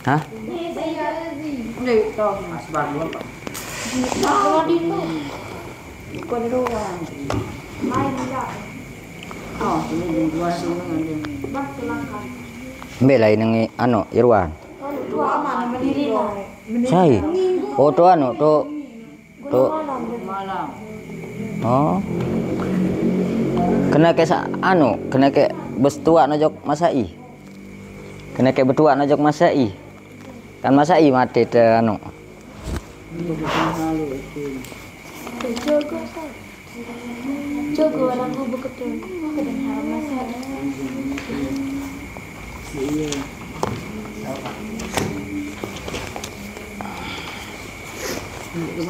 Hah? Ini tahu Mas Baru apa? Bukan doang. Oh, ini dua dengan Mbak lain yang anu Irwan. Saya. Oh to anu to malam. oh. Kena ke anu, kena ke bestua najok masai. Kena ke betua najok masai. Kan masai mati te anu. Jogo orang mau beketul dan haram masak.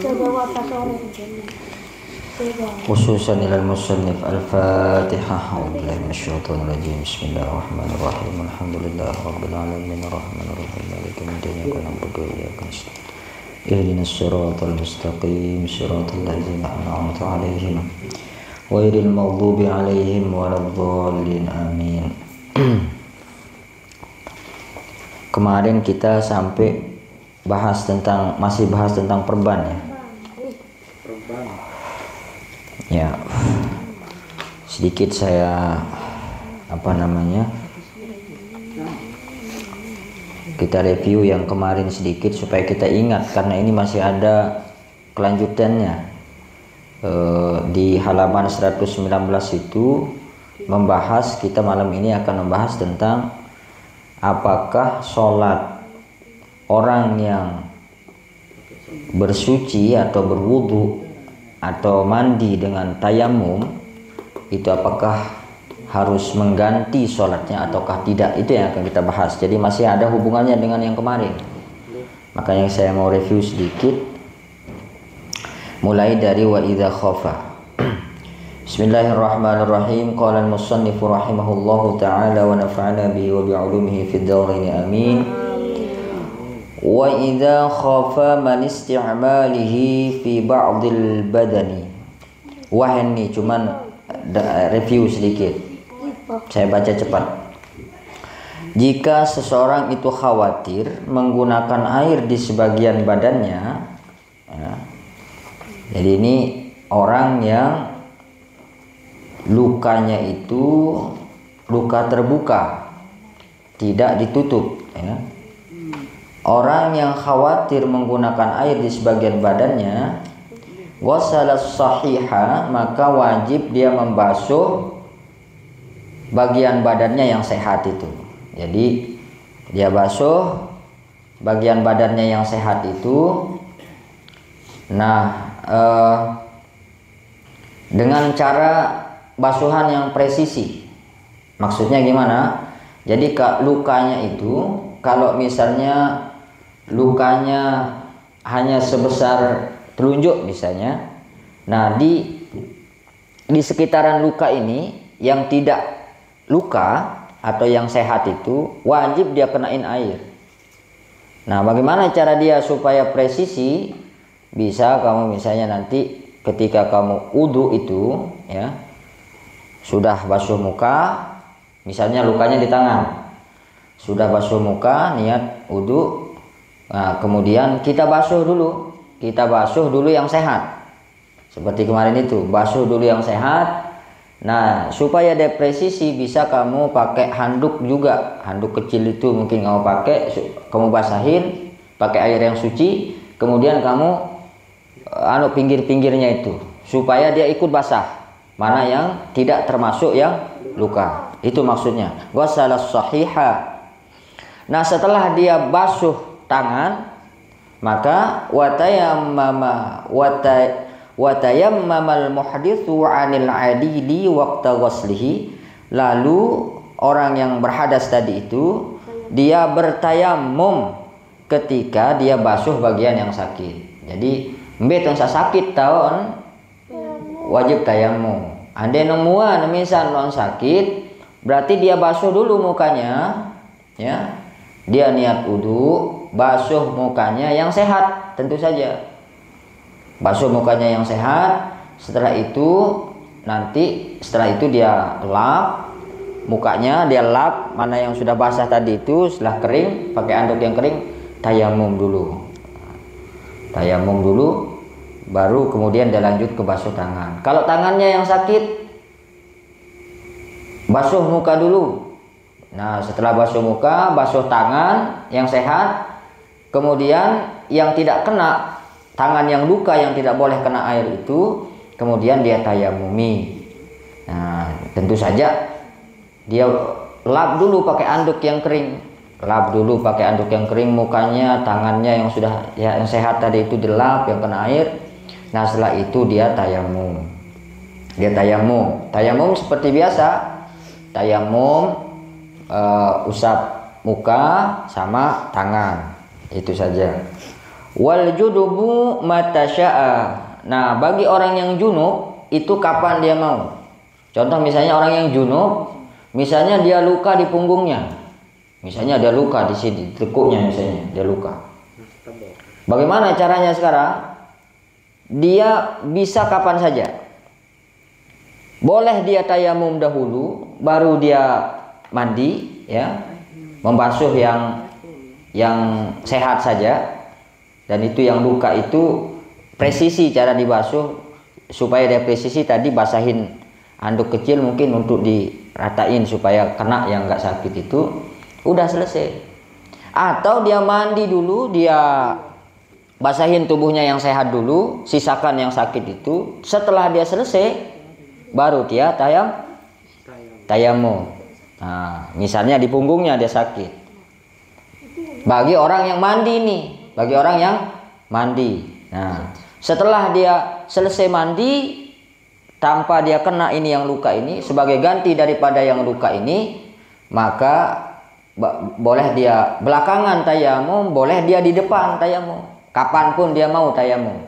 Coba apa sore Khususan ilal musannif al-fatihah A'udzubillahi minasyaitonir rajim Bismillahirrahmanirrahim Alhamdulillahi rabbil alamin arrahmanirrahim maliki yaumiddin iyyaka na'budu wa iyyaka nasta'in ihdinas siratal mustaqim siratal ladzina an'amta 'alaihim ghairil maghdubi 'alaihim waladdallin amin. Kemarin kita sampai masih bahas tentang perban ya. Ya, sedikit saya kita review yang kemarin sedikit supaya kita ingat karena ini masih ada kelanjutannya. Di halaman 119 itu kita malam ini akan membahas tentang apakah sholat orang yang bersuci atau berwudu atau mandi dengan tayamum itu apakah harus mengganti sholatnya ataukah tidak, itu yang akan kita bahas. Jadi masih ada hubungannya dengan yang kemarin, makanya saya mau review sedikit mulai dari wa idza khafa. Bismillahirrahmanirrahim. Qala al-musannif rahimahullahu ta'ala wa nafa'ana bihi wa bi'ulumihi fid dharain amin. Wa idza khafa man isti'malihi fi ba'dil badani. Wah ini cuman review sedikit. Saya baca cepat. Jika seseorang itu khawatir menggunakan air di sebagian badannya, ya, jadi ini orang yang lukanya itu luka terbuka, tidak ditutup, ya. Orang yang khawatir menggunakan air di sebagian badannya, ghasalas sahiha, maka wajib dia membasuh bagian badannya yang sehat itu. Jadi dia basuh bagian badannya yang sehat itu. Nah, dengan cara basuhan yang presisi. Maksudnya gimana? Jadi lukanya itu, kalau misalnya lukanya hanya sebesar telunjuk misalnya, nah di sekitaran luka ini yang tidak luka atau yang sehat itu wajib dia kenain air. Nah, bagaimana cara dia supaya presisi? Bisa kamu misalnya nanti ketika kamu wudu itu, ya, sudah basuh muka, misalnya lukanya di tangan, sudah basuh muka, niat wudu. Nah, kemudian kita basuh dulu yang sehat. Seperti kemarin itu, basuh dulu yang sehat. Nah, supaya dia presisi bisa kamu pakai handuk juga. Handuk kecil itu mungkin kamu pakai, kamu basahin pakai air yang suci, kemudian kamu pinggir-pinggirnya itu supaya dia ikut basah. Mana yang tidak termasuk yang luka. Itu maksudnya. Ghasalas sahiha. Nah, setelah dia basuh tangan, maka watayammamal muhditsu 'anil 'adili waqta ghaslihi. Lalu orang yang berhadas tadi itu dia bertayamum ketika dia basuh bagian yang sakit. Jadi mbetong sakit tahun wajib tayamum. Ande nemuan misal non sakit, berarti dia basuh dulu mukanya, ya. Dia niat wudu, basuh mukanya yang sehat, tentu saja. Basuh mukanya yang sehat. Setelah itu dia lap, mukanya, dia lap mana yang sudah basah tadi itu, setelah kering pakai anduk yang kering, tayamum dulu. Tayamum dulu, baru kemudian dia lanjut ke basuh tangan. Kalau tangannya yang sakit, basuh muka dulu. Nah, setelah basuh muka, basuh tangan yang sehat. Kemudian yang tidak kena, tangan yang luka yang tidak boleh kena air itu, kemudian dia tayamumi. Nah, tentu saja dia lap dulu pakai anduk yang kering. Lap dulu pakai anduk yang kering mukanya, tangannya yang sudah yang sehat tadi itu dilap yang kena air. Nah, setelah itu dia tayamum. Dia tayamum. Tayamum seperti biasa. Tayamum usap muka sama tangan. Itu saja. Wal judubu matasya'a. Nah, bagi orang yang junub itu kapan dia mau. Contoh misalnya orang yang junub, misalnya dia luka di punggungnya. Misalnya dia luka di sini, tekuknya misalnya dia luka. Bagaimana caranya sekarang? Dia bisa kapan saja. Boleh dia tayamum dahulu, baru dia mandi, ya, membasuh yang sehat saja. Dan itu yang luka itu presisi cara dibasuh supaya dia presisi tadi basahin anduk kecil mungkin untuk diratain supaya kena yang nggak sakit itu udah selesai. Atau dia mandi dulu, dia basahin tubuhnya yang sehat dulu, sisakan yang sakit itu. Setelah dia selesai baru dia tayamum. Nah, misalnya di punggungnya dia sakit. Bagi orang yang mandi nih, bagi orang yang mandi. Nah, setelah dia selesai mandi tanpa dia kena ini yang luka ini, sebagai ganti daripada yang luka ini, maka boleh dia belakangan tayamum, boleh dia di depan tayamum. Kapanpun dia mau tayamum.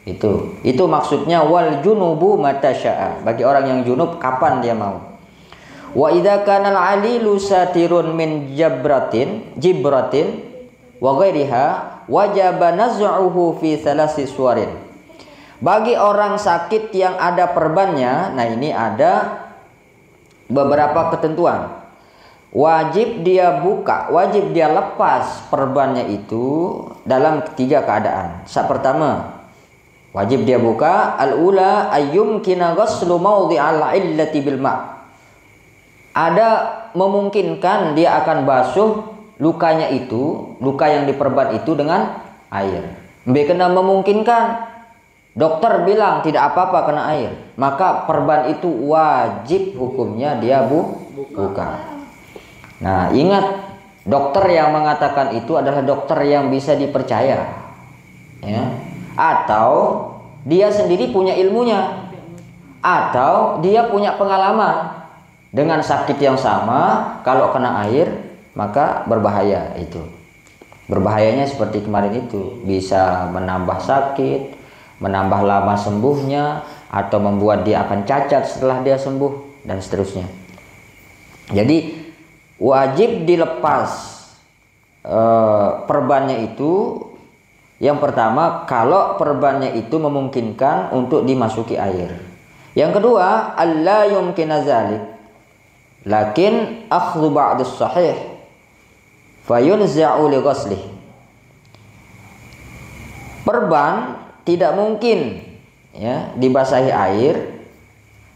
Itu maksudnya wal junubu matasya'a. Bagi orang yang junub kapan dia mau. Wa idza kana al-alilu satirun min jibratin wa ghairiha wajaba naz'uhu fi thalasi suwarin. Bagi orang sakit yang ada perbannya, nah ini ada beberapa ketentuan. Wajib dia buka, wajib dia lepas perbannya itu dalam 3 keadaan. Pertama, wajib dia buka al-ula ayyumkina ghuslu mawdi'al illati bil ma'. Ada memungkinkan dia akan basuh lukanya itu, luka yang diperban itu dengan air. Kena memungkinkan, dokter bilang tidak apa-apa kena air, maka perban itu wajib hukumnya dia buka. Nah, ingat, dokter yang mengatakan itu adalah dokter yang bisa dipercaya, ya. Atau dia sendiri punya ilmunya, atau dia punya pengalaman dengan sakit yang sama. Kalau kena air maka berbahaya. Itu berbahayanya seperti kemarin itu, bisa menambah sakit, menambah lama sembuhnya, atau membuat dia akan cacat setelah dia sembuh, dan seterusnya. Jadi wajib dilepas perbannya itu. Yang pertama, kalau perbannya itu memungkinkan untuk dimasuki air. Yang kedua, alla yumkina dzalik lakin akhdhu ba'dus sahih fayunza'u li ghuslih. Perban tidak mungkin, ya, dibasahi air,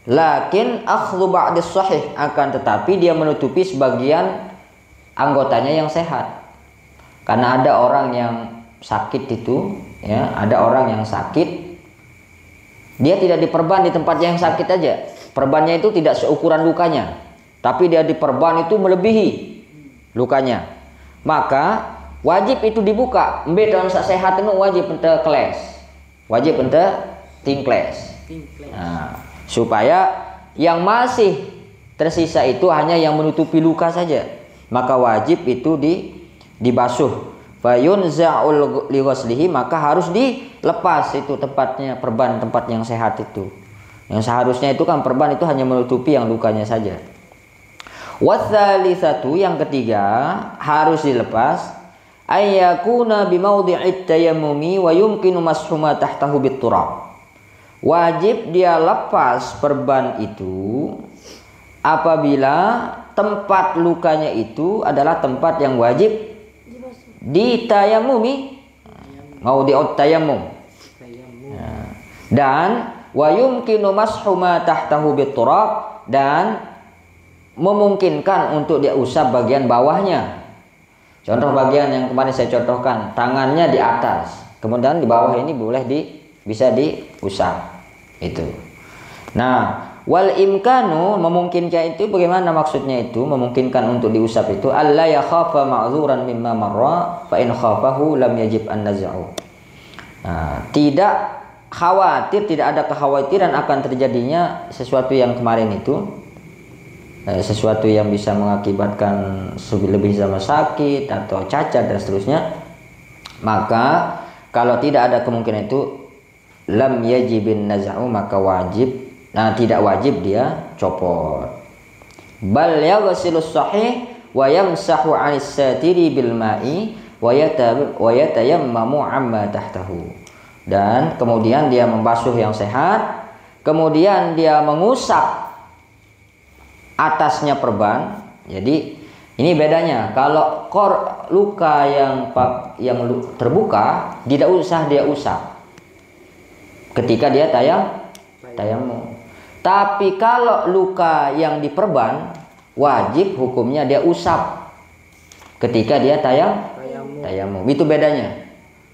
lakin akhdhu ba'dus sahih, akan tetapi dia menutupi sebagian anggotanya yang sehat. Karena ada orang yang sakit itu, ya, ada orang yang sakit, dia tidak diperban di tempatnya yang sakit aja. Perbannya itu tidak seukuran lukanya, tapi dia diperban itu melebihi lukanya. Maka wajib itu dibuka. Mbe tahun sehat itu wajib ente kles, wajib ente tingkles. Nah, supaya yang masih tersisa itu hanya yang menutupi luka saja. Maka wajib itu dibasuh. Fayunza'ul li ghuslihi, maka harus dilepas itu tempatnya, perban tempat yang sehat itu. Yang seharusnya itu kan perban itu hanya menutupi yang lukanya saja. Watsalisatu, yang ketiga harus dilepas, ayyakuna bimawdi'it tayammumi wa yumkinu mashuma tahtahu bitturab. Wajib dia lepas perban itu apabila tempat lukanya itu adalah tempat yang wajib ditayamumi, mau tayamum. Dan wa yumkinu mashu ma tahtahu biturab, dan memungkinkan untuk dia usap bagian bawahnya. Contoh bagian yang kemarin saya contohkan, tangannya di atas, kemudian di bawah ini bisa diusap itu. Nah, wal imkanu, memungkinkan itu bagaimana maksudnya itu? Memungkinkan untuk diusap itu alla yakhafa ma'dzuran mimma marra fa in khafahu lam yajib an naz'u. Nah, tidak khawatir, tidak ada kekhawatiran akan terjadinya sesuatu yang kemarin itu, sesuatu yang bisa mengakibatkan lebih sama sakit atau cacat dan seterusnya, maka kalau tidak ada kemungkinan itu lam yajibin naz'u, maka tidak wajib dia copot. Bal yaghsilus sahih wa yamsahu 'anis satiri bil ma'i wa yatayammamu 'amma tahtahu. Dan kemudian dia membasuh yang sehat, kemudian dia mengusap atasnya perban. Jadi ini bedanya, kalau luka yang terbuka tidak usah dia usap ketika dia tayamum. Tapi kalau luka yang diperban, wajib hukumnya dia usap ketika dia tayamum. Itu bedanya.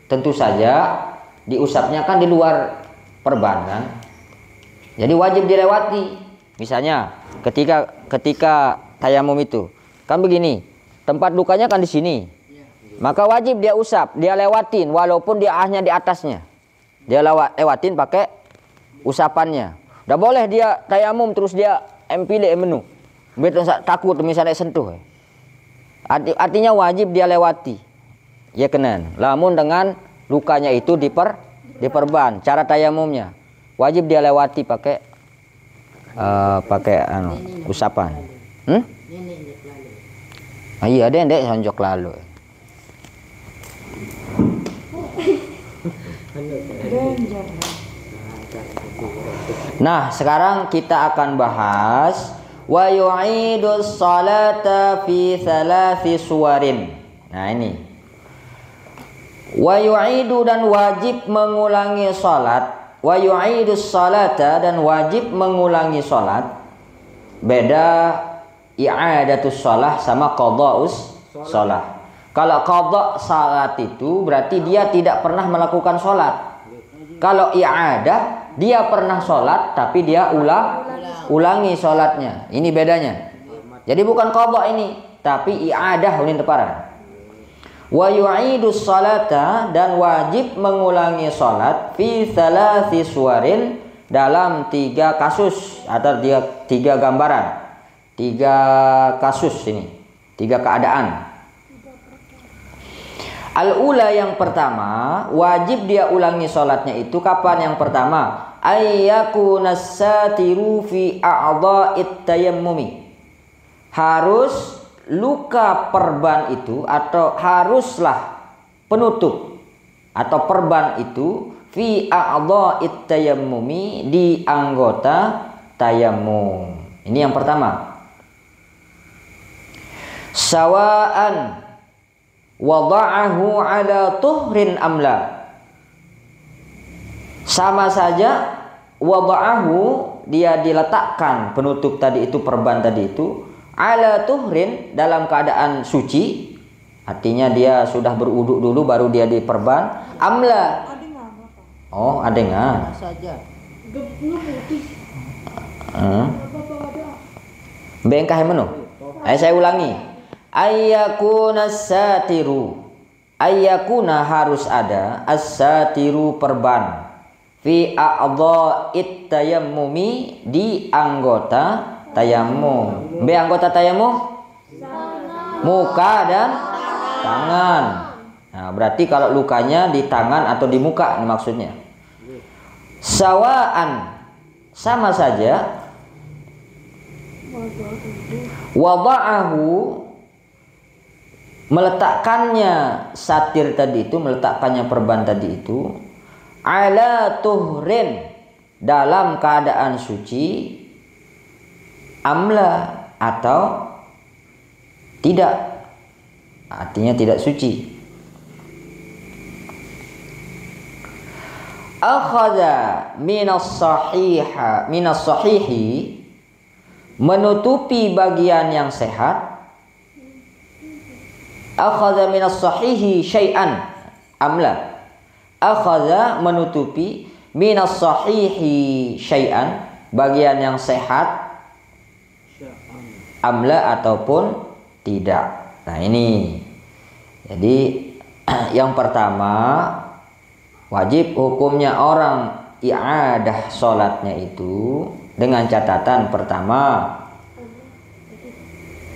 Tentu saja diusapnya kan di luar perban kan. Jadi wajib dilewati. Misalnya ketika tayamum itu kan begini, tempat lukanya kan di sini. Maka wajib dia usap, dia lewatin walaupun dia hanya di atasnya. Dia lewatin pakai usapannya. Udah boleh dia tayamum terus dia empile menu. Betul, takut misalnya sentuh. Artinya wajib dia lewati. Ya kenan. Lamun dengan lukanya itu diperban, cara tayamumnya wajib dia lewati pakai usapan. Iya dek sonjok lalu. Nah, sekarang kita akan bahas wa yu'idus salata fi thalathi suwarin. Nah, ini wa yu'idu, dan wajib mengulangi salat. Wa yu'idus salata, dan wajib mengulangi salat. Beda i'adatus shalah sama qada'us shalah. Kalau qada' salat itu berarti dia tidak pernah melakukan salat. Kalau i'adah, dia pernah salat tapi dia ulangi salatnya. Ini bedanya. Jadi bukan qada' ini, tapi i'adah ulin teparan. Wa yu'idus salata, dan wajib mengulangi salat fi thalathi suwarin, dalam 3 kasus atau 3 gambaran, 3 kasus ini, 3 keadaan. Al-ula, yang pertama, wajib dia ulangi salatnya itu kapan? Yang pertama, ayyakunas satiru fi a'dha'it tayammumi. Harus luka perban itu, atau haruslah penutup atau perban itu fi a'dha'it tayammumi, di anggota tayamum. Ini yang pertama. Sawa'an wada'ahu ala tuhrin amla. Sama saja wada'ahu, dia diletakkan penutup tadi itu, perban tadi itu, ala tuhrin, dalam keadaan suci, artinya dia sudah berwudu dulu baru dia diperban, amla. Oh, ada nggak? Saja. Bengkah menu. Saya ulangi. Ayyakuna satiru. Ayyakuna, harus ada as-satiru, perban, fi a'dha'it tayammumi, di anggota tayamum. Anggota tayamum muka dan tangan. Nah, berarti kalau lukanya di tangan atau di muka ini maksudnya. Sawa'an, sama saja. Wada'ahu, meletakkannya satir tadi itu, meletakkannya perban tadi itu, ala tuhrin, dalam keadaan suci, amla atau tidak, artinya tidak suci. Akhadha minas sahihi, menutupi bagian yang sehat. Akhadha minas sahihi syai'an amla, akhadha menutupi minas sahihi syai'an bagian yang sehat amla ataupun tidak. Nah ini jadi yang pertama, wajib hukumnya orang i'adah sholatnya itu dengan catatan pertama,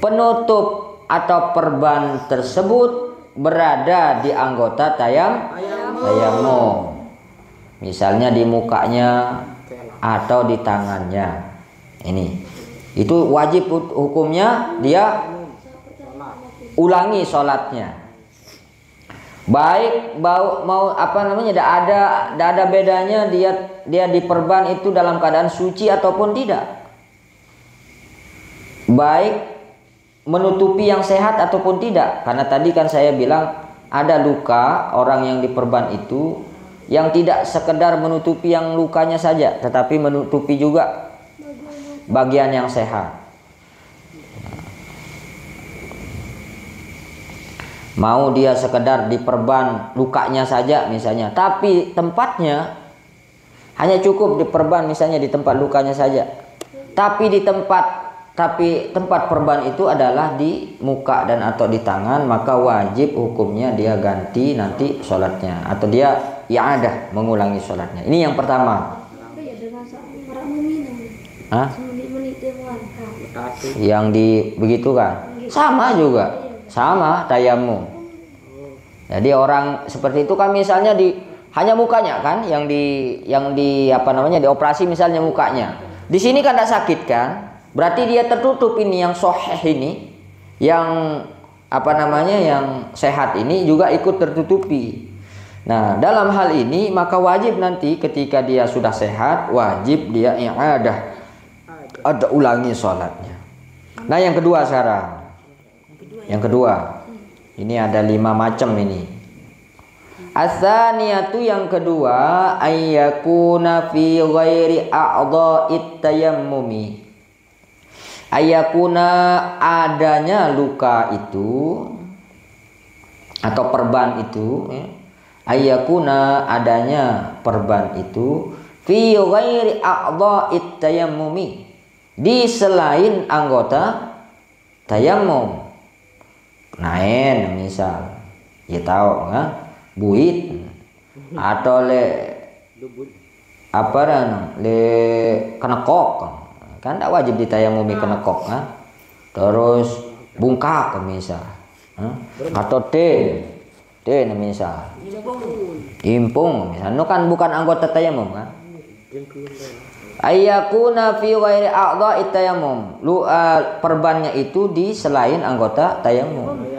penutup atau perban tersebut berada di anggota tayamum, misalnya di mukanya atau di tangannya. Ini itu wajib hukumnya dia ulangi sholatnya. Baik mau apa namanya, tidak ada bedanya dia diperban itu dalam keadaan suci ataupun tidak. Baik menutupi yang sehat ataupun tidak. Karena tadi kan saya bilang ada luka orang yang diperban itu yang tidak sekedar menutupi yang lukanya saja, tetapi menutupi juga bagian yang sehat. Mau dia sekedar diperban lukanya saja misalnya, tapi tempatnya hanya cukup diperban misalnya di tempat lukanya saja, tapi tempat perban itu adalah di muka dan atau di tangan, maka wajib hukumnya dia ganti nanti sholatnya, atau dia i'adah mengulangi sholatnya. Ini yang pertama. Hah? Yang begitu kan? Sama juga. Sama tayamum. Jadi orang seperti itu kan misalnya hanya mukanya kan yang di apa namanya dioperasi misalnya mukanya. Di sini kan tidak sakit kan? Berarti dia tertutup ini yang sahih ini, yang apa namanya yang sehat ini juga ikut tertutupi. Nah, dalam hal ini maka wajib nanti ketika dia sudah sehat wajib dia i'adah, ada ulangi sholatnya. Nah, yang kedua sekarang. Yang kedua, ini ada 5 macam ini. As-saniyatu, yang kedua, ayyakuna fi ghairi a'dha'it tayammumi. Ayyakuna, adanya luka itu atau perban itu, ayyakuna, adanya perban itu fi ghairi a'dha'it tayammumi, di selain anggota tayammum. Naen misal, ya tahu kan, buit atau kenekok kan tidak wajib ditayamumi kenekok kan. Terus bungkak misal, atau misal, impung misal, itu kan bukan anggota tayamum kan. Ayyakuna fi ghairi a'dha'it tayammum, perbannya itu di selain anggota tayamum.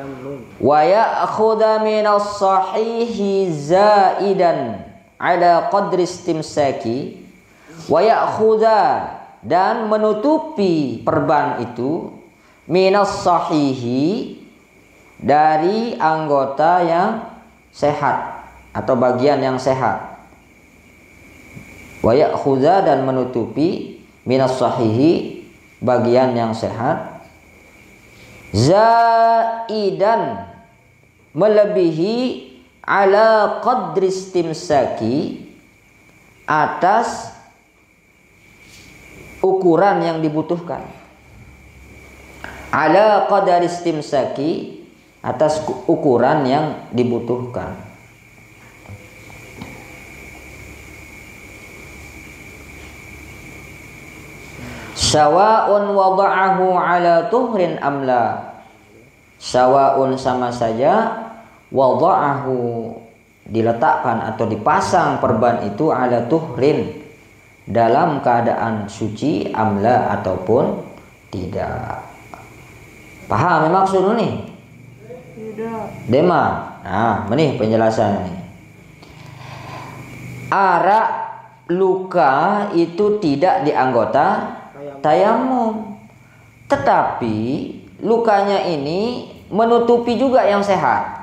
Wa ya'khudha minas sahihi zaidan ala qadri istimsaki, wa ya'khudha, dan menutupi perban itu minas sahihi, dari anggota yang sehat atau bagian yang sehat. Wa ya'khudha, dan menutupi minas sahihi, bagian yang sehat, zaidan, melebihi, ala qadri istimsaki, atas ukuran yang dibutuhkan. Ala qadri istimsaki, atas ukuran yang dibutuhkan. Sawa'un wada'ahu ala tuhrin amla, sawa'un, sama saja, wada'ahu, diletakkan atau dipasang perban itu ala tuhrin, dalam keadaan suci, amla ataupun tidak. Paham maksud ini? Tidak. Dema. Nah, ini penjelasan ini. Arak luka itu tidak di anggota tayamum, Tetapi lukanya ini menutupi juga yang sehat.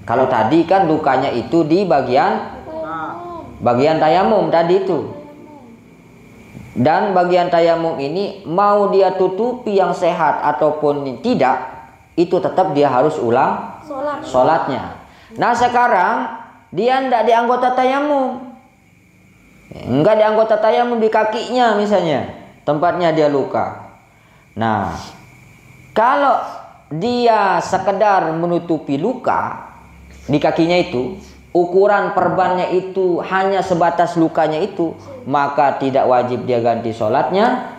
Kalau tadi kan lukanya itu di bagian tayamum tadi itu. Dan bagian tayamum ini mau dia tutupi yang sehat ataupun tidak, itu tetap dia harus ulang sholatnya. Nah sekarang dia tidak di anggota tayamum, enggak di anggota tayamum, di kakinya misalnya, tempatnya dia luka. Nah kalau dia sekedar menutupi luka di kakinya itu, ukuran perbannya itu hanya sebatas lukanya itu, maka tidak wajib dia ganti sholatnya.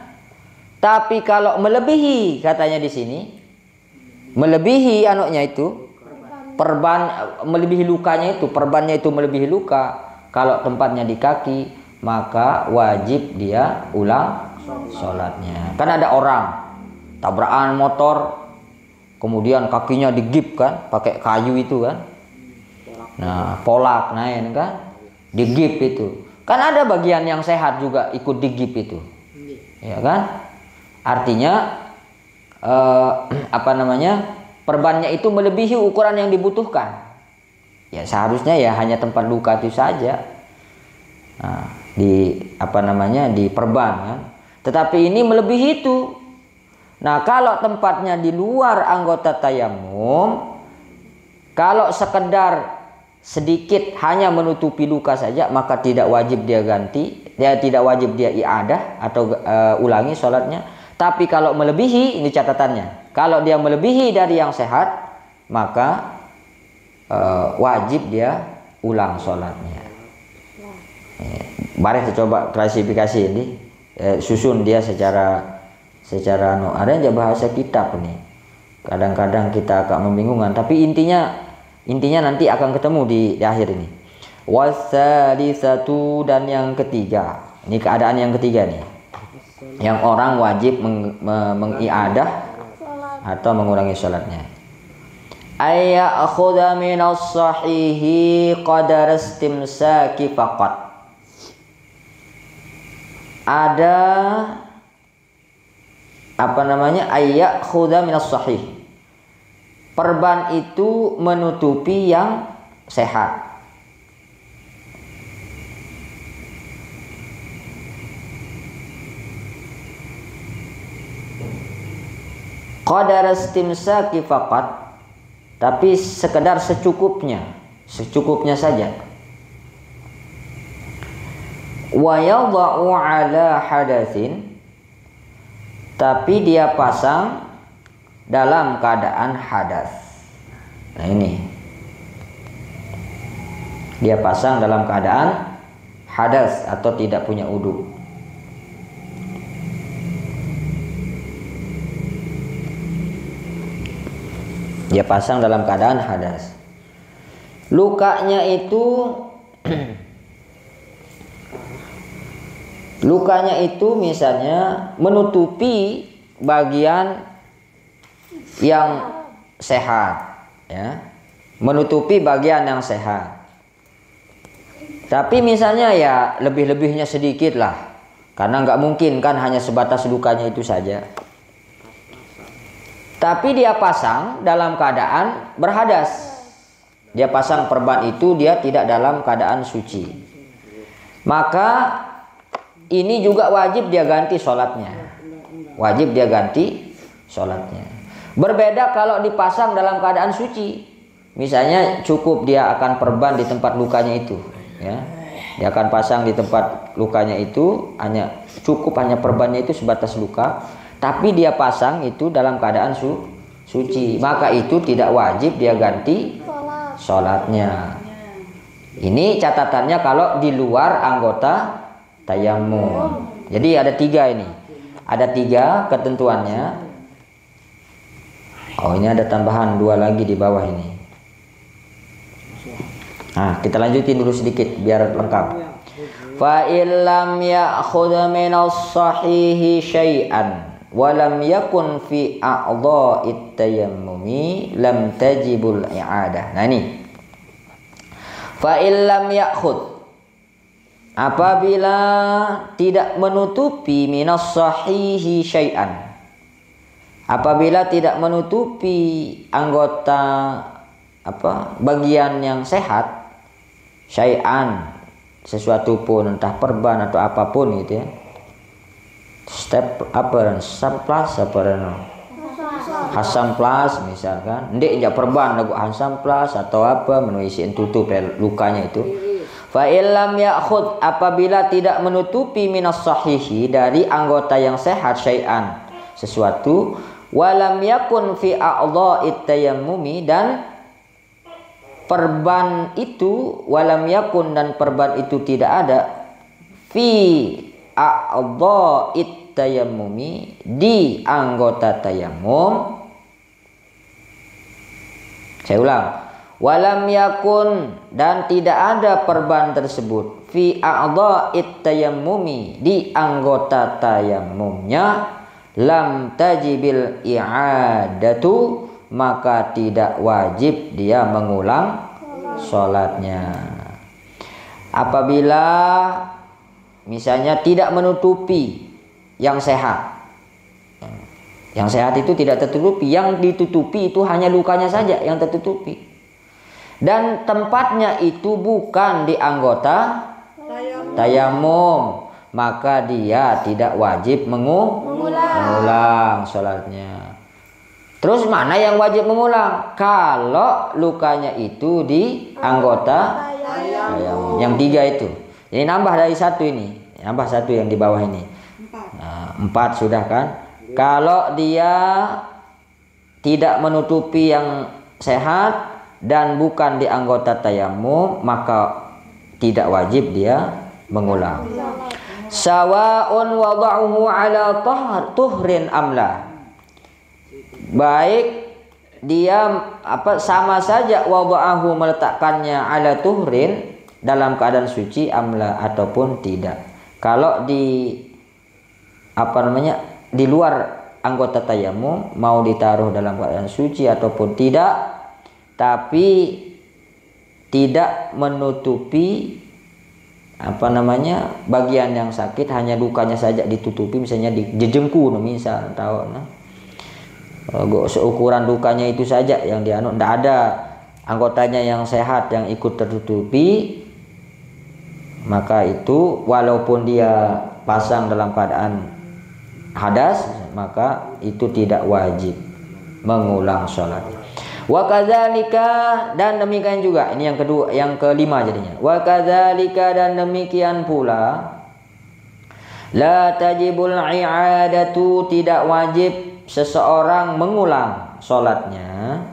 Tapi kalau melebihi, katanya di sini, melebihi anuknya itu, melebihi lukanya itu, perbannya itu melebihi luka, kalau tempatnya di kaki, maka wajib dia ulang sholatnya. Kan ada orang tabrakan motor, kemudian kakinya digip kan, pakai kayu itu kan. Nah, polak naik kan, digip itu. Kan ada bagian yang sehat juga ikut digip itu. Ya kan? Artinya perbannya itu melebihi ukuran yang dibutuhkan. Ya seharusnya ya hanya tempat luka itu saja. Nah, di perban kan. Tetapi ini melebihi itu. Nah, kalau tempatnya di luar anggota tayamum, kalau sekedar sedikit hanya menutupi luka saja, maka tidak wajib dia ganti, tidak wajib dia i'adah atau ulangi sholatnya. Tapi kalau melebihi, ini catatannya, kalau dia melebihi dari yang sehat, maka wajib dia ulang sholatnya. Mari kita coba klasifikasi ini, susun dia secara ada aja bahasa kitab nih. Kadang-kadang kita agak membingungkan, tapi intinya nanti akan ketemu di akhir ini. Wasalisatu, dan yang ketiga. Ini keadaan yang ketiga nih. Yang orang wajib mengiadah atau mengurangi sholatnya. Akhudha minas sahihi qadar istimsaki faqat. Ada akhudha minas sahih. Perban itu menutupi yang sehat. Qadar istimsaki faqat, tapi sekedar secukupnya saja. Wa yadha'u ala hadatsin, tapi dia pasang dalam keadaan hadas. Nah ini, dia pasang dalam keadaan hadas atau tidak punya wudu. Dia pasang dalam keadaan hadas. Lukanya itu misalnya menutupi bagian yang sehat, ya, menutupi bagian yang sehat. Tapi misalnya ya lebih-lebihnya sedikit lah, karena nggak mungkin kan hanya sebatas lukanya itu saja. Tapi dia pasang dalam keadaan berhadas. Dia pasang perban itu, dia tidak dalam keadaan suci. Maka ini juga wajib dia ganti sholatnya. Wajib dia ganti sholatnya. Berbeda kalau dipasang dalam keadaan suci. Misalnya cukup dia akan perban di tempat lukanya itu, ya. Dia akan pasang di tempat lukanya itu, hanya perbannya itu sebatas luka, tapi dia pasang itu dalam keadaan suci. Maka itu tidak wajib dia ganti sholatnya. Ini catatannya kalau di luar anggota tayamum. Jadi ada 3 ini. Ada 3 ketentuannya. Oh, ini ada tambahan 2 lagi di bawah ini. Nah, kita lanjutin dulu sedikit biar lengkap. Fa illam ya'khudh minas sahihi syai'an wa lam yakun fi a'dha'it tayammumi lam tajibul i'adah. Nah ini. Fa illam ya'khudh, apabila tidak menutupi minas sahihi syai'an, Apabila tidak menutupi anggota bagian yang sehat, syai'an, sesuatu pun, entah perban atau apapun gitu ya. Hasam plus misalkan, ndek jak perban lagu hasam plus atau apa menuisi tutup lukanya itu. Fa illam ya'khud, apabila tidak menutupi minas sahihi dari anggota yang sehat syai'an, sesuatu, walam yakun fi a'dha'it tayammumi, dan perban itu walam yakun, dan perban itu tidak ada fi a'dha'it tayammumi, di anggota tayammum. Saya ulang, walam yakun, dan tidak ada perban tersebut fi a'dha'it tayammumi, di anggota tayammumnya, lam tajibil i'adatu, maka tidak wajib dia mengulang sholatnya. Apabila misalnya tidak menutupi yang sehat, yang sehat itu tidak tertutupi, yang ditutupi itu hanya lukanya saja yang tertutupi, dan tempatnya itu bukan di anggota tayamum, maka dia tidak wajib mengulang sholatnya. Terus mana yang wajib mengulang? Kalau lukanya itu di anggota tayamum, yang 3 itu. Jadi nambah dari 1 ini, nambah 1 yang di bawah ini. Nah, 4 sudah kan? Kalau dia tidak menutupi yang sehat dan bukan di anggota tayamum, maka tidak wajib dia mengulang. Sawa'un wada'uhu ala tuhrin amla, baik dia sama saja wada'ahu, meletakkannya, ala tuhrin, dalam keadaan suci, amla, ataupun tidak. Kalau di di luar anggota tayamum, mau ditaruh dalam keadaan suci ataupun tidak, tapi tidak menutupi bagian yang sakit, hanya lukanya saja ditutupi, misalnya di jejengku misal, tahu seukuran lukanya itu saja yang tidak ada anggotanya yang sehat yang ikut tertutupi, maka itu walaupun dia pasang dalam keadaan hadas, maka itu tidak wajib mengulang sholat. Wa kadzalika, dan demikian juga, ini yang kedua, yang kelima jadinya. Wa kadzalika, dan demikian pula, la tajibul i'adatu, tidak wajib seseorang mengulang sholatnya.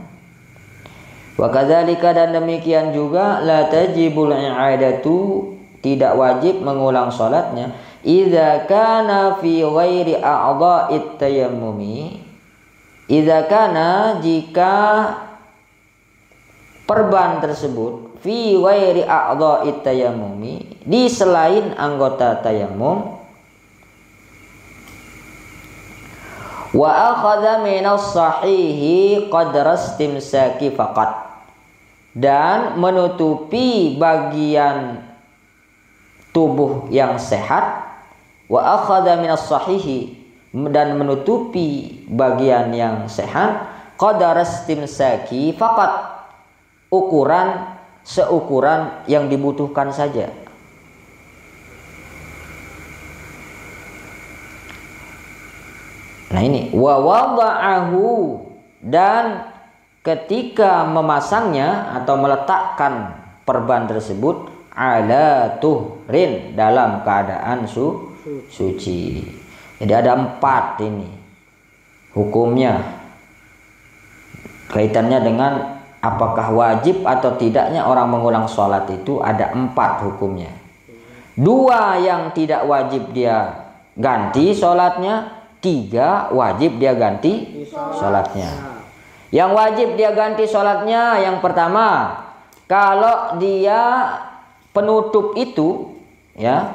Wa kadzalika, dan demikian juga, la tajibul i'adatu, tidak wajib mengulang sholatnya, idza kana fi ghairi a'dha'it tayammumi, idza kana, jika perban tersebut fi ghairi a'dha'it tayammumi, di selain anggota tayammum, wa akhadha minas sahihi qadra istimsaki faqat, dan menutupi bagian tubuh yang sehat, wa akhadha minas sahihi, dan menutupi bagian yang sehat, qadra istimsaki faqat, seukuran yang dibutuhkan saja. Nah ini, wa wada'ahu, dan ketika memasangnya atau meletakkan perban tersebut, ala tuhrin, dalam keadaan suci. Jadi ada 4 ini hukumnya, kaitannya dengan apakah wajib atau tidaknya orang mengulang sholat itu, ada 4 hukumnya. 2 yang tidak wajib dia ganti sholatnya, 3 wajib dia ganti sholatnya. Yang wajib dia ganti sholatnya, yang pertama, kalau dia penutup itu, ya,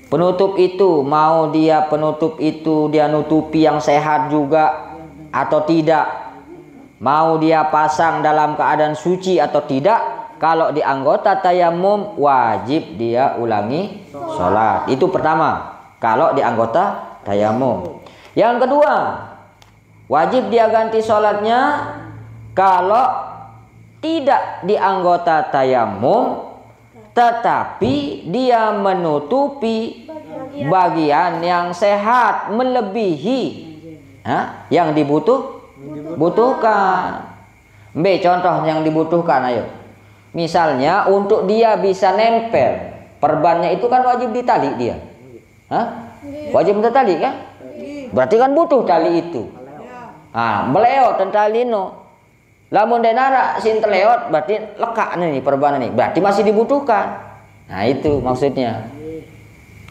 penutup itu, mau dia penutup itu dia nutupi yang sehat juga atau tidak, mau dia pasang dalam keadaan suci atau tidak, kalau di anggota tayamum wajib dia ulangi sholat. Itu pertama, kalau di anggota tayamum. Yang kedua, Wajib dia ganti sholatnya kalau tidak di anggota tayamum, tetapi dia menutupi bagian yang sehat melebihi yang dibutuhkan. B, contoh yang dibutuhkan, ayo. Misalnya untuk dia bisa nempel, perbannya itu kan wajib ditali dia. Wajib ditali kan? Berarti kan butuh tali itu. Meleot dan talino. Lamun denara sinter lewat berarti lekak nih perban nih. Berarti masih dibutuhkan. Nah, itu maksudnya.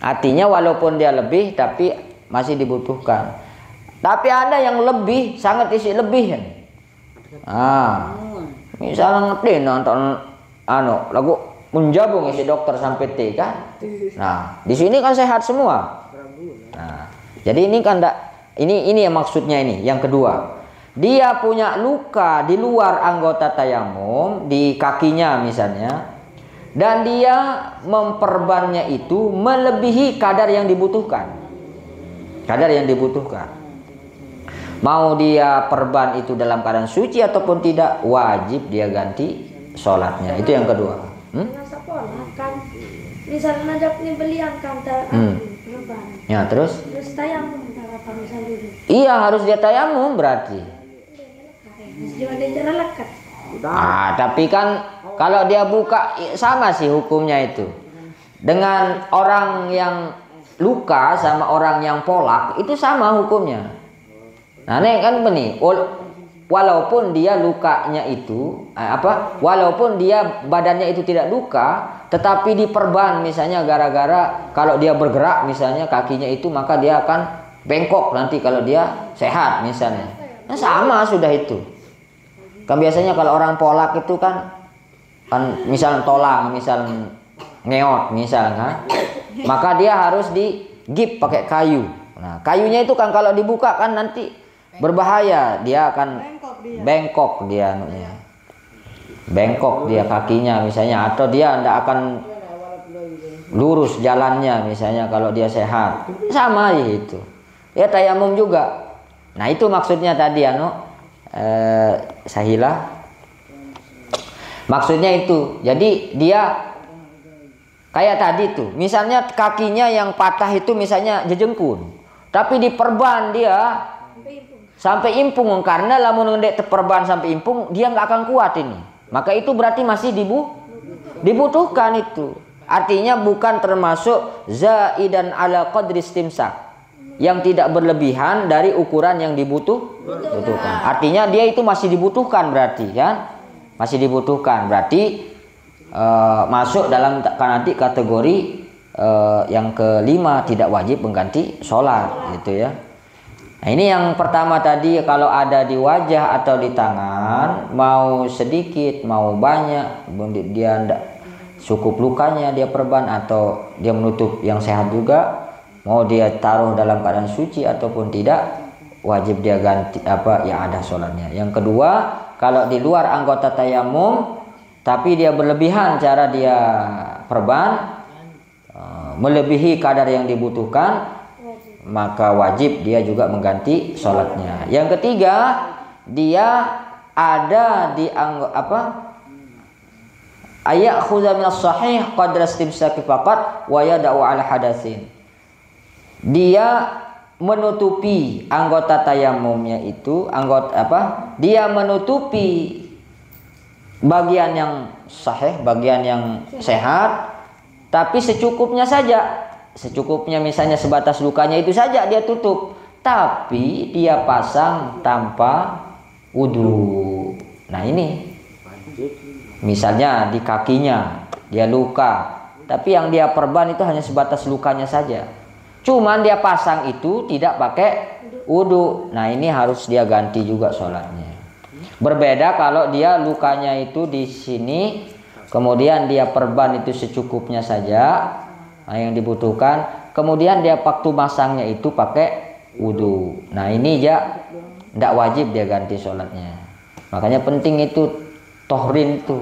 Artinya walaupun dia lebih tapi masih dibutuhkan. Tapi ada yang lebih, sangat isi lebih. Misalnya ngerti nonton lagu menjabung isi dokter sampai T kan. Nah, di sini kan sehat semua. Nah, jadi ini kan ini yang maksudnya ini. Yang kedua, dia punya luka di luar anggota tayamum, di kakinya misalnya, dan dia memperbannya itu melebihi kadar yang dibutuhkan. Mau dia perban itu dalam keadaan suci ataupun tidak, wajib dia ganti sholatnya. Itu yang kedua. Kan misalnya ada belian kan perban. Ya, terus tayamum apa misalnya? Iya, harus dia tayamum berarti. Tapi kan kalau dia buka sama sih hukumnya itu. Dengan orang yang luka sama orang yang polak itu sama hukumnya. Nah, ini kan benih. Walaupun dia lukanya itu walaupun dia badannya itu tidak luka, tetapi diperban misalnya gara-gara kalau dia bergerak misalnya kakinya itu, maka dia akan bengkok nanti kalau dia sehat misalnya. Nah, sama sudah itu. Kan biasanya kalau orang polak itu kan misal tolang, misal ngeot misalnya, maka dia harus digip pakai kayu. Nah, kayunya itu kan kalau dibuka kan nanti berbahaya, dia akan bengkok dia kakinya misalnya, atau dia tidak akan lurus jalannya misalnya kalau dia sehat. Sama itu. Ya tayamum juga. Nah, itu maksudnya tadi Sahilah. Maksudnya itu. Jadi dia kayak tadi tuh, misalnya kakinya yang patah itu misalnya jejengkun, tapi diperban dia sampai impung, karena lamun ndek terperban sampai impung dia nggak akan kuat ini. Maka itu berarti masih dibutuhkan itu. Artinya bukan termasuk zaidan ala qadri istimsak, yang tidak berlebihan dari ukuran yang dibutuhkan. Artinya dia itu masih dibutuhkan berarti kan? Masih dibutuhkan berarti masuk dalam nanti kategori yang kelima, tidak wajib mengganti sholat gitu ya. Nah, ini yang pertama tadi, kalau ada di wajah atau di tangan, mau sedikit mau banyak, dia cukup lukanya dia perban atau dia menutup yang sehat juga, mau dia taruh dalam keadaan suci ataupun tidak, wajib dia ganti ada sholatnya. Yang kedua, kalau di luar anggota tayamum tapi dia berlebihan cara dia perban, melebihi kadar yang dibutuhkan, maka wajib dia juga mengganti sholatnya. Yang ketiga, dia ada di ayat khudha minas sahih qadra istimsaki faqat wa yada'u ala hadatsin. Dia menutupi anggota tayamumnya itu, dia menutupi bagian yang sahih, bagian yang sehat, tapi secukupnya saja. Secukupnya, misalnya sebatas lukanya itu saja dia tutup, tapi dia pasang tanpa wudu. Nah, ini misalnya di kakinya dia luka, tapi yang dia perban itu hanya sebatas lukanya saja, cuman dia pasang itu tidak pakai wudu. Nah, ini harus dia ganti juga sholatnya. Berbeda kalau dia lukanya itu di sini, kemudian dia perban itu secukupnya saja, yang dibutuhkan, kemudian dia waktu masangnya itu pakai wudu. Nah, ini dia tidak wajib dia ganti sholatnya. Makanya penting itu tohrin itu.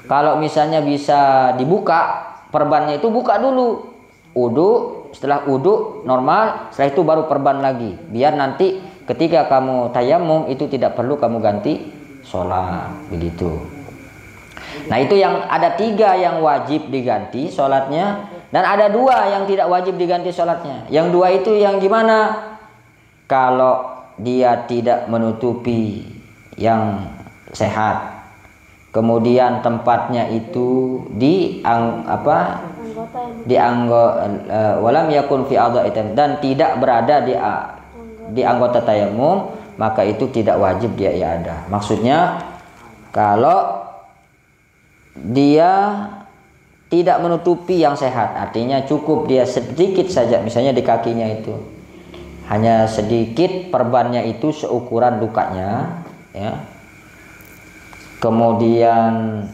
Kalau misalnya bisa dibuka perbannya itu, buka dulu wudu, setelah wudu normal, setelah itu baru perban lagi, biar nanti ketika kamu tayamum itu tidak perlu kamu ganti sholat, begitu. Nah itu yang ada 3 yang wajib diganti sholatnya, dan ada 2 yang tidak wajib diganti sholatnya. Yang 2 itu yang gimana? Kalau dia tidak menutupi yang sehat, kemudian tempatnya itu di walam yakun fi a'dha'i, dan tidak berada di anggota tayamum, maka itu tidak wajib dia i'adah. Maksudnya kalau dia tidak menutupi yang sehat, artinya cukup dia sedikit saja, misalnya di kakinya itu hanya sedikit, perbannya itu seukuran lukanya, ya. Kemudian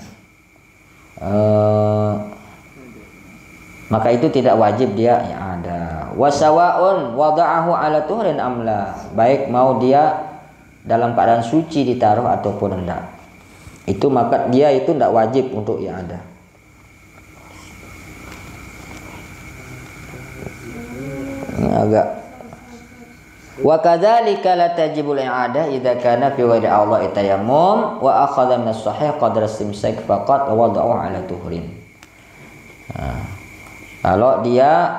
maka itu tidak wajib dia ada. Wasawaun wada'ahu ala tuhrin amla, baik mau dia dalam keadaan suci ditaruh ataupun enggak, itu maka dia itu tidak wajib untuk ada. Ini agak. Wa kadzalika la tajibul i'adah idza kana fi ghairi a'dha'i tayammum wa akhadha min as-sahih qadra istimsak faqat wa wada'u ala tuhrin. Nah, kalau dia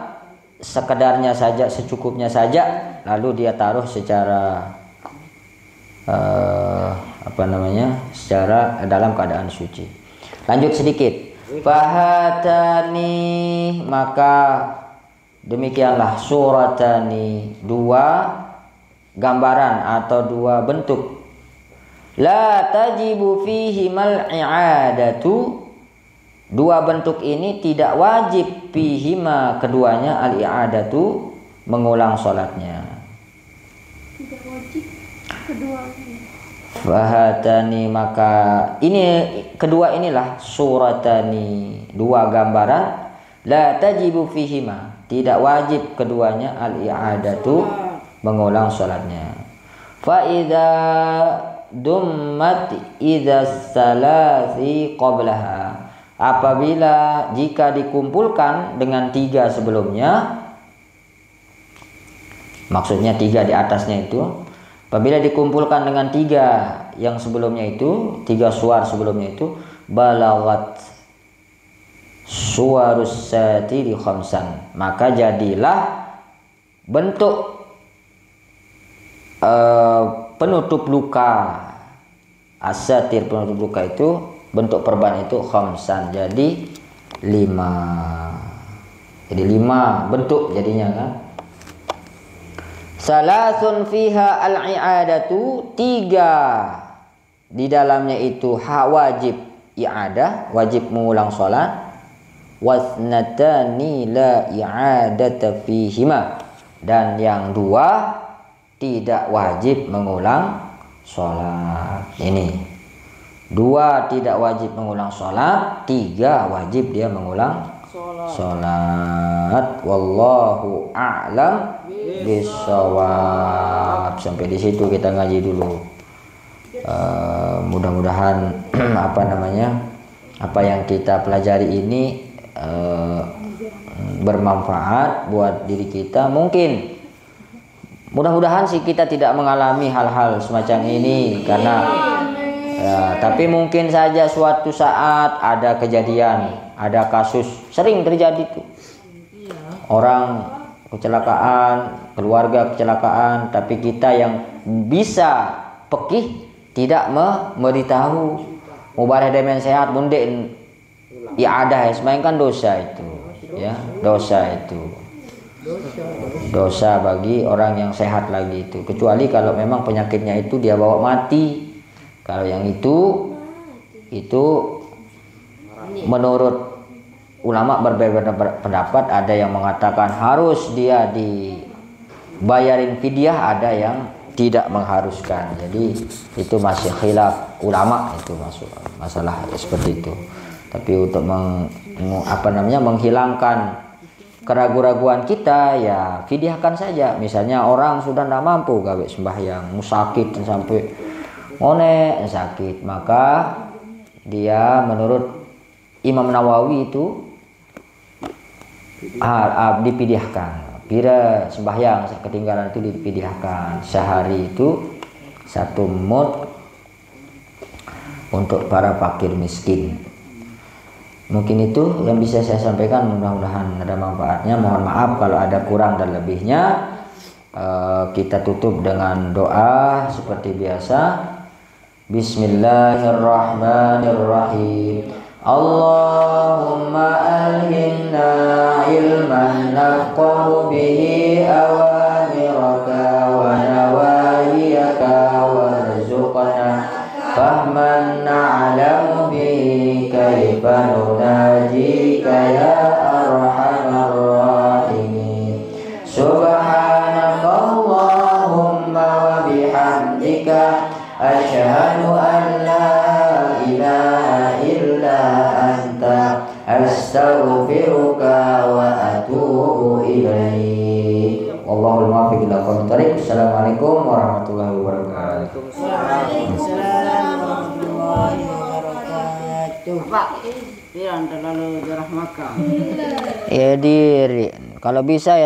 sekedarnya saja, secukupnya saja, lalu dia taruh secara secara dalam keadaan suci. Lanjut sedikit. Fahatani, maka demikianlah suratani, 2 gambaran atau 2 bentuk. La tajibu fihi mal i'adatu, 2 bentuk ini tidak wajib fihima, keduanya al i'adatu, mengulang sholatnya. Tidak wajib keduanya. Fahatani, maka ini kedua inilah suratani, 2 gambaran. La tajibu fihima, tidak wajib keduanya al i'adatu, mengulang sholatnya. Fa idza dummat idza salasi qablaha, apabila jika dikumpulkan dengan 3 sebelumnya, maksudnya 3 di atasnya itu, apabila dikumpulkan dengan 3 yang sebelumnya itu, 3 suar sebelumnya itu, balaghat suwarus satiri khamsan, maka jadilah bentuk penutup luka, asatir penutup luka itu, bentuk perban itu khamsan, jadi 5. Jadi 5 bentuk jadinya kan. Salasun fiha al-i'adatu, 3 di dalamnya itu wajib i'adah, wajib mengulang sholat. Wasnatani la i'adata fihima, dan yang 2 tidak wajib mengulang sholat. Ini 2 tidak wajib mengulang sholat, 3 wajib dia mengulang sholat. Wallahu a'lam bishawab. Sampai di situ kita ngaji dulu. Mudah-mudahan apa yang kita pelajari ini bermanfaat buat diri kita. Mudah-mudahan sih kita tidak mengalami hal-hal semacam ini, karena tapi mungkin saja suatu saat ada kejadian, ada kasus, sering terjadi tuh. Orang kecelakaan, keluarga kecelakaan, tapi kita yang bisa pekih tidak memberitahu. Mubareh demen sehat bunde i'adah, semainkan dosa itu, ya, dosa itu. Dosa bagi orang yang sehat lagi itu, kecuali kalau memang penyakitnya itu dia bawa mati. Kalau yang itu menurut ulama berbeda pendapat, ada yang mengatakan harus dia dibayarin fidyah, ada yang tidak mengharuskan. Jadi itu masih khilaf ulama, itu masuk masalah seperti itu. Tapi untuk menghilangkan keraguan-raguan kita, ya fidyahkan saja. Misalnya orang sudah tidak mampu gawe sembahyang, sakit sampai sakit, maka dia menurut Imam Nawawi itu difidyahkan. kira sembahyang ketinggalan itu dipindahkan. Sehari itu 1 mud untuk para fakir miskin. Mungkin itu yang bisa saya sampaikan, mudah-mudahan ada manfaatnya. Mohon maaf kalau ada kurang dan lebihnya. Kita tutup dengan doa seperti biasa. Bismillahirrahmanirrahim. Allahumma alhimna ilman nafqahu bihi awamiraka wa nawahiyaka warzuqna fahman na'lamu bihi kaifa nunajika ya arhamar rahimin. Subhanakallahumma wa bihamdika asyhadu an la ilaha illa anta astaghfiruka wa atubu ilaik. Wallahul muwaffiq ila aqwamit thoriq. Assalamualaikum warahmatullahi wabarakatuh. Waalaikumsalam warahmatullahi wabarakatuh. Pak, jangan terlalu jorah makan. Ya, kalau bisa ya